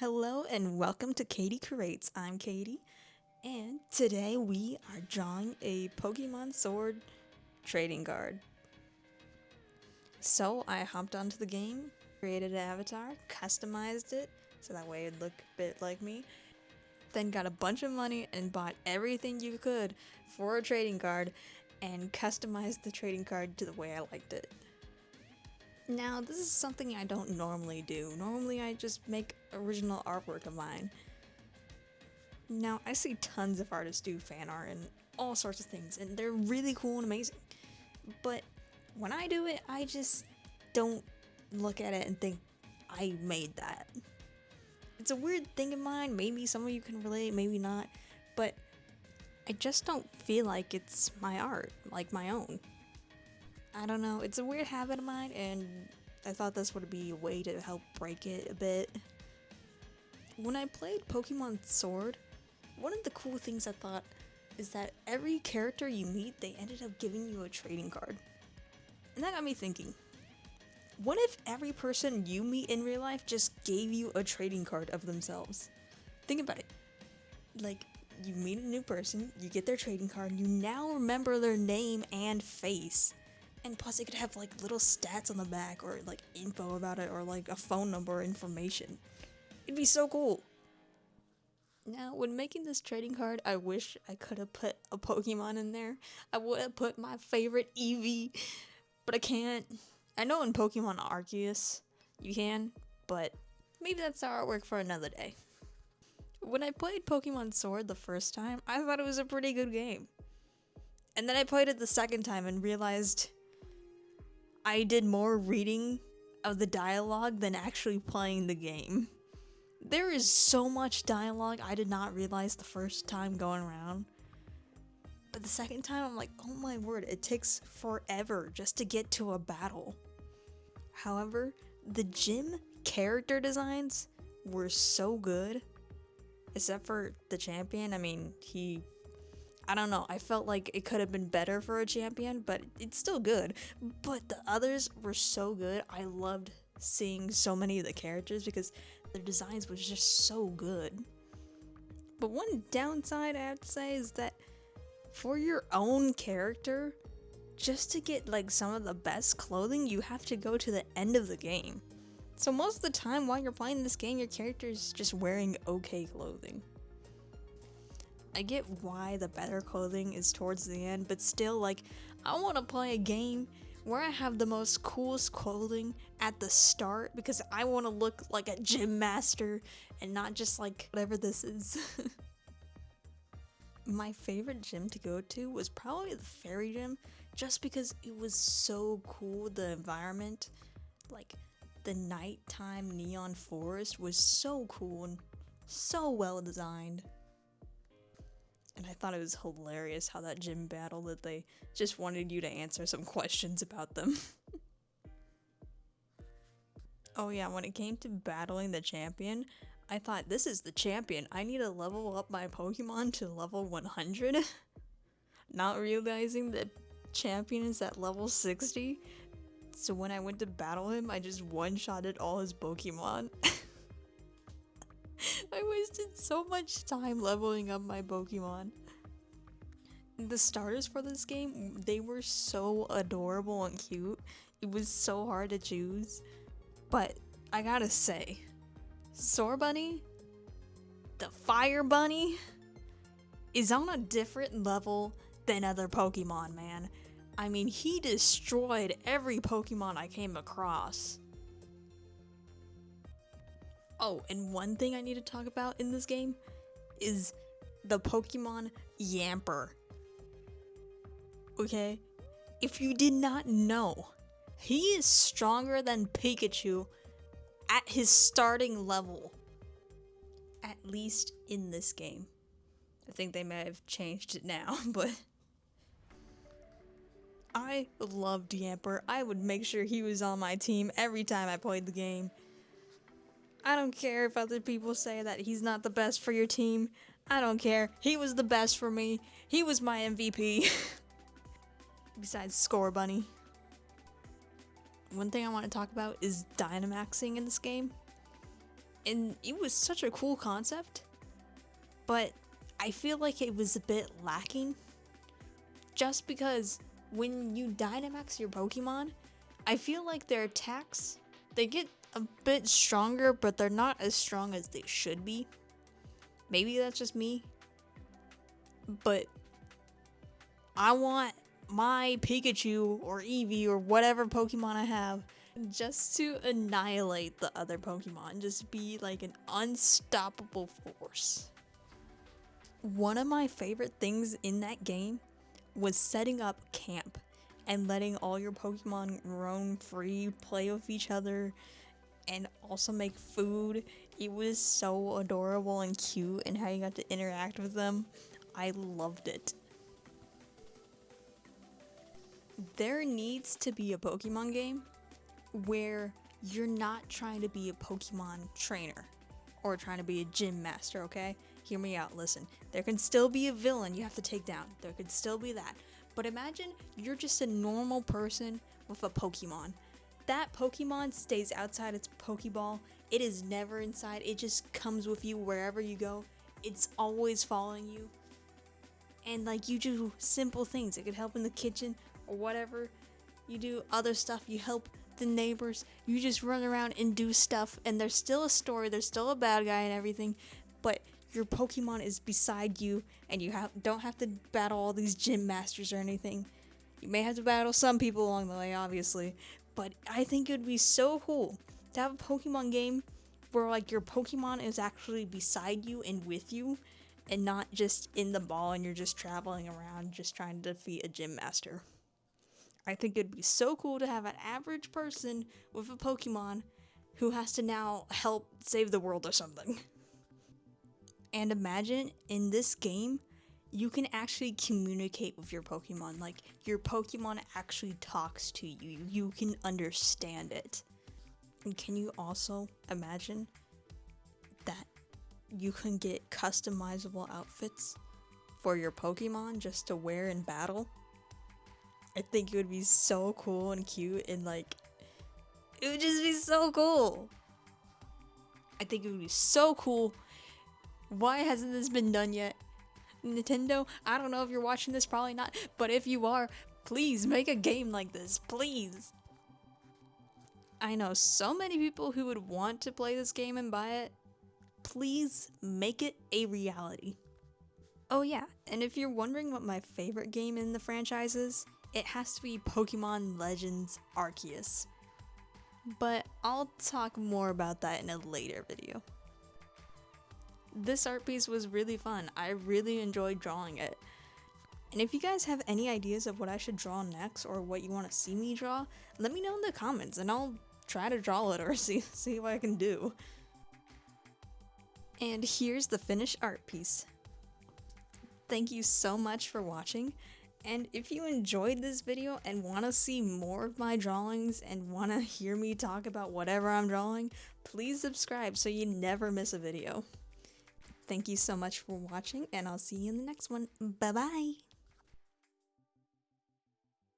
Hello and welcome to Katie Creates. I'm Katie, and today we are drawing a Pokemon Sword trading card. So I hopped onto the game, created an avatar, customized it so that way it'd look a bit like me, then got a bunch of money and bought everything you could for a trading card and customized the trading card to the way I liked it. Now, this is something I don't normally do. Normally, I just make original artwork of mine. Now, I see tons of artists do fan art and all sorts of things, and they're really cool and amazing. But when I do it, I just don't look at it and think, I made that. It's a weird thing of mine. Maybe some of you can relate, maybe not. But I just don't feel like it's my art, like my own. I don't know, it's a weird habit of mine, and I thought this would be a way to help break it a bit. When I played Pokemon Sword, one of the cool things I thought is that every character you meet, they ended up giving you a trading card. And that got me thinking, what if every person you meet in real life just gave you a trading card of themselves? Think about it. Like, you meet a new person, you get their trading card, and you now remember their name and face. And plus, it could have like little stats on the back, or like info about it, or like a phone number or information. It'd be so cool. Now, when making this trading card, I wish I could have put a Pokemon in there. I would have put my favorite Eevee, but I can't. I know in Pokemon Arceus you can, but maybe that's our artwork for another day. When I played Pokemon Sword the first time, I thought it was a pretty good game. And then I played it the second time and realized I did more reading of the dialogue than actually playing the game. There is so much dialogue I did not realize the first time going around. But the second time I'm like, oh my word, it takes forever just to get to a battle. However, the gym character designs were so good. Except for the champion. I don't know, I felt like it could have been better for a champion, but it's still good. But the others were so good. I loved seeing so many of the characters because their designs was just so good. But one downside I have to say is that for your own character, just to get like some of the best clothing, you have to go to the end of the game. So most of the time while you're playing this game, your character is just wearing okay clothing. I get why the better clothing is towards the end, but still, like, I want to play a game where I have the most coolest clothing at the start because I want to look like a gym master and not just like whatever this is. My favorite gym to go to was probably the fairy gym just because it was so cool. The environment, like the nighttime neon forest, was so cool and so well designed. And I thought it was hilarious how that gym battle that they just wanted you to answer some questions about them. Oh yeah, when it came to battling the champion, I thought, this is the champion. I need to level up my Pokemon to level 100. Not realizing that champion is at level 60. So when I went to battle him, I just one-shotted all his Pokemon. I wasted so much time leveling up my Pokemon. The starters for this game, they were so adorable and cute. It was so hard to choose. But I gotta say, Sorbunny, the Fire Bunny, is on a different level than other Pokemon, man. I mean, he destroyed every Pokemon I came across. Oh, and one thing I need to talk about in this game is the Pokemon Yamper. Okay? If you did not know, he is stronger than Pikachu at his starting level. At least in this game. I think they may have changed it now, but I loved Yamper. I would make sure he was on my team every time I played the game. I don't care if other people say that he's not the best for your team. I don't care. He was the best for me. He was my MVP. Besides Scorbunny. One thing I want to talk about is Dynamaxing in this game. And it was such a cool concept, but I feel like it was a bit lacking. Just because when you Dynamax your Pokemon, I feel like their attacks, they get a bit stronger, but they're not as strong as they should be. Maybe that's just me, but I want my Pikachu or Eevee or whatever Pokemon I have just to annihilate the other Pokemon, just be like an unstoppable force. One of my favorite things in that game was setting up camp and letting all your Pokemon roam free, play with each other, and also make food. It was so adorable and cute, and how you got to interact with them. I loved it. There needs to be a Pokemon game where you're not trying to be a Pokemon trainer or trying to be a gym master, okay? Hear me out, listen. There can still be a villain you have to take down. There could still be that. But imagine you're just a normal person with a Pokemon. That Pokemon stays outside its Pokeball. It is never inside. It just comes with you wherever you go. It's always following you. And like, you do simple things. It could help in the kitchen or whatever. You do other stuff. You help the neighbors. You just run around and do stuff. And there's still a story. There's still a bad guy and everything. But your Pokemon is beside you, and you don't have to battle all these gym masters or anything. You may have to battle some people along the way, obviously, but I think it would be so cool to have a Pokemon game where like your Pokemon is actually beside you and with you, and not just in the ball and you're just traveling around just trying to defeat a gym master. I think it'd be so cool to have an average person with a Pokemon who has to now help save the world or something. And imagine in this game, you can actually communicate with your Pokemon. Like, your Pokemon actually talks to you. You can understand it. And can you also imagine that you can get customizable outfits for your Pokemon just to wear in battle? I think it would be so cool and cute, and like, it would just be so cool. I think it would be so cool. Why hasn't this been done yet? Nintendo, I don't know if you're watching this, probably not, but if you are, please make a game like this, please. I know so many people who would want to play this game and buy it. Please make it a reality. Oh yeah, and if you're wondering what my favorite game in the franchise is, it has to be Pokemon Legends Arceus. But I'll talk more about that in a later video. This art piece was really fun. I really enjoyed drawing it. And if you guys have any ideas of what I should draw next or what you want to see me draw, let me know in the comments and I'll try to draw it or see what I can do. And here's the finished art piece. Thank you so much for watching. And if you enjoyed this video and want to see more of my drawings and want to hear me talk about whatever I'm drawing, please subscribe so you never miss a video. Thank you so much for watching, and I'll see you in the next one. Bye-bye!